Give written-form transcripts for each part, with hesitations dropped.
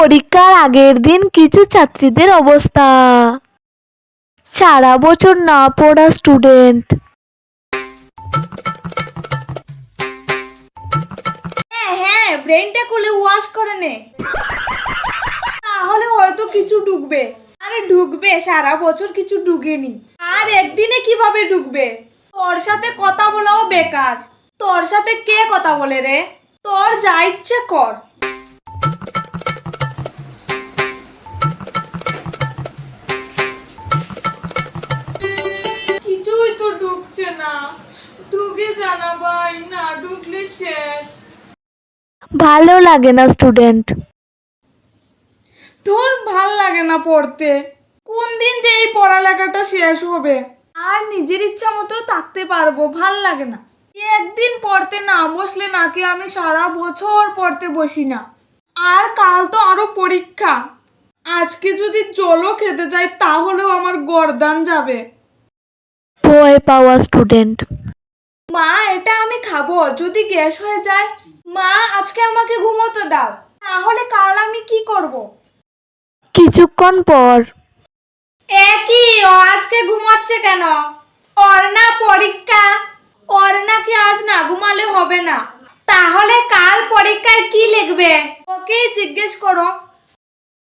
পরীক্ষার আগের দিন কিছু ছাত্রীদের অবস্থা। সারা বছর না পড়া স্টুডেন্ট। হ্যাঁ, ব্রেনটা খুলে ওয়াশ করে নে, তাহলে হয়তো কিছু ঢুকবে। আরে ঢুকবে, সারা বছর কিছু ঢুকেনি আর একদিনে কিভাবে ঢুকবে? তোর সাথে কথা বলাও বেকার। তোর সাথে কে কথা বলে রে? তোর যা ইচ্ছে কর। কিছুই তো ঢুকছে না। ঢুকে জানা ভাই, না ঢুকলে শেষ। ভালো লাগে না স্টুডেন্ট। তোর ভাল লাগে না পড়তে? কোন দিন যে এই পড়ালেখাটা শেষ হবে আর নিজের ইচ্ছা মতো থাকতে পারবো? ভাল লাগে না। একদিন পড়তে না বসলে নাকি আমি সারা বছর পড়তে বসি না। আর কাল তো আরো পরীক্ষা। আজকে যদি জলও খেতে যাই তাহলেও আমার গর্দান যাবে। ভয় পাওয়া স্টুডেন্ট। মা, এটা আমি খাবো, যদি গ্যাস হয়ে যায়? মা, আজকে আমাকে ঘুমোতে দাও, তাহলে কাল আমি কি করব? কিছুক্ষণ পর। একই, ও আজকে ঘুমাচ্ছে কেন? ওর না পরীক্ষা। ওর নাকি আজ না ঘুমালে হবে না। তাহলে কাল পরীক্ষায় কি লিখবে? ওকে জিজ্ঞেস করো।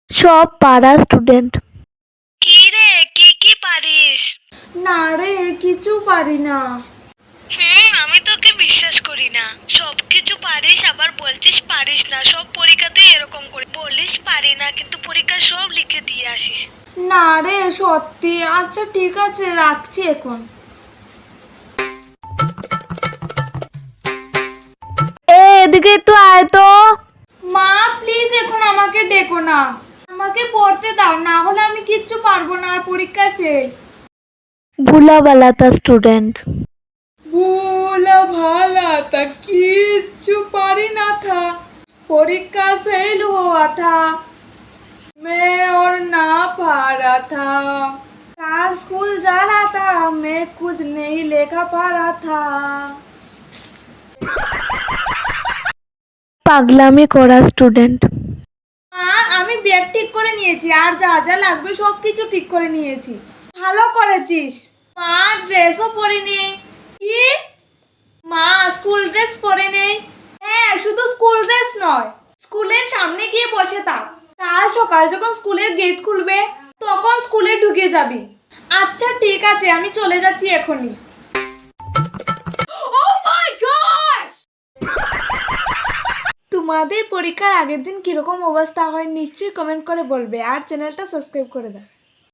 সব পাড়া স্টুডেন্ট। কি রে, কি পারিস? না রে, কিছু পারি না। আমি তোকে বিশ্বাস করি না। সবকিছু পারিস আবার বলছিস পারিস না। সব পরীক্ষাতে এরকম করে বলিস পারি না, কিন্তু পরীক্ষা সব লিখে দিয়ে আসিস। না রে, সত্যি। আচ্ছা ঠিক আছে, রাখছি এখন। এদিকে একটু আয় তো। মা প্লিজ এখন আমাকে ডেকো না। আমাকে পড়তে দাও, না হলে আমি কিচ্ছু পারবো না আর পরীক্ষায় ফেল। ভুলা বালাতা স্টুডেন্ট। भोला भाला था, किच्छु पारी ना था। परीक्षा फेल हुआ था मैं और ना पा रहा था। कल स्कूल जा रहा था, मैं कुछ नहीं लेकर पा रहा था। পাগলামি করা স্টুডেন্ট। মা, আমি ব্যাগ ঠিক করে নিয়েছি আর যা যা লাগবে সব কিছু ঠিক করে নিয়েছি। ভালো করেছিস। মা, ড্রেসও পরিনি। কি? মা, স্কুল ড্রেস পরে নেই? হ্যাঁ, শুধু স্কুল ড্রেস নয়, স্কুলের সামনে গিয়ে বসে থাক। কাল সকাল যখন স্কুলের গেট খুলবে তখন স্কুলে ঢুকে যাবি। আচ্ছা ঠিক আছে, আমি চলে যাচ্ছি এখনই। তোমাদের পরীক্ষার আগের দিন কিরকম অবস্থা হয় নিশ্চয়ই কমেন্ট করে বলবে আর চ্যানেলটা সাবস্ক্রাইব করে দাও।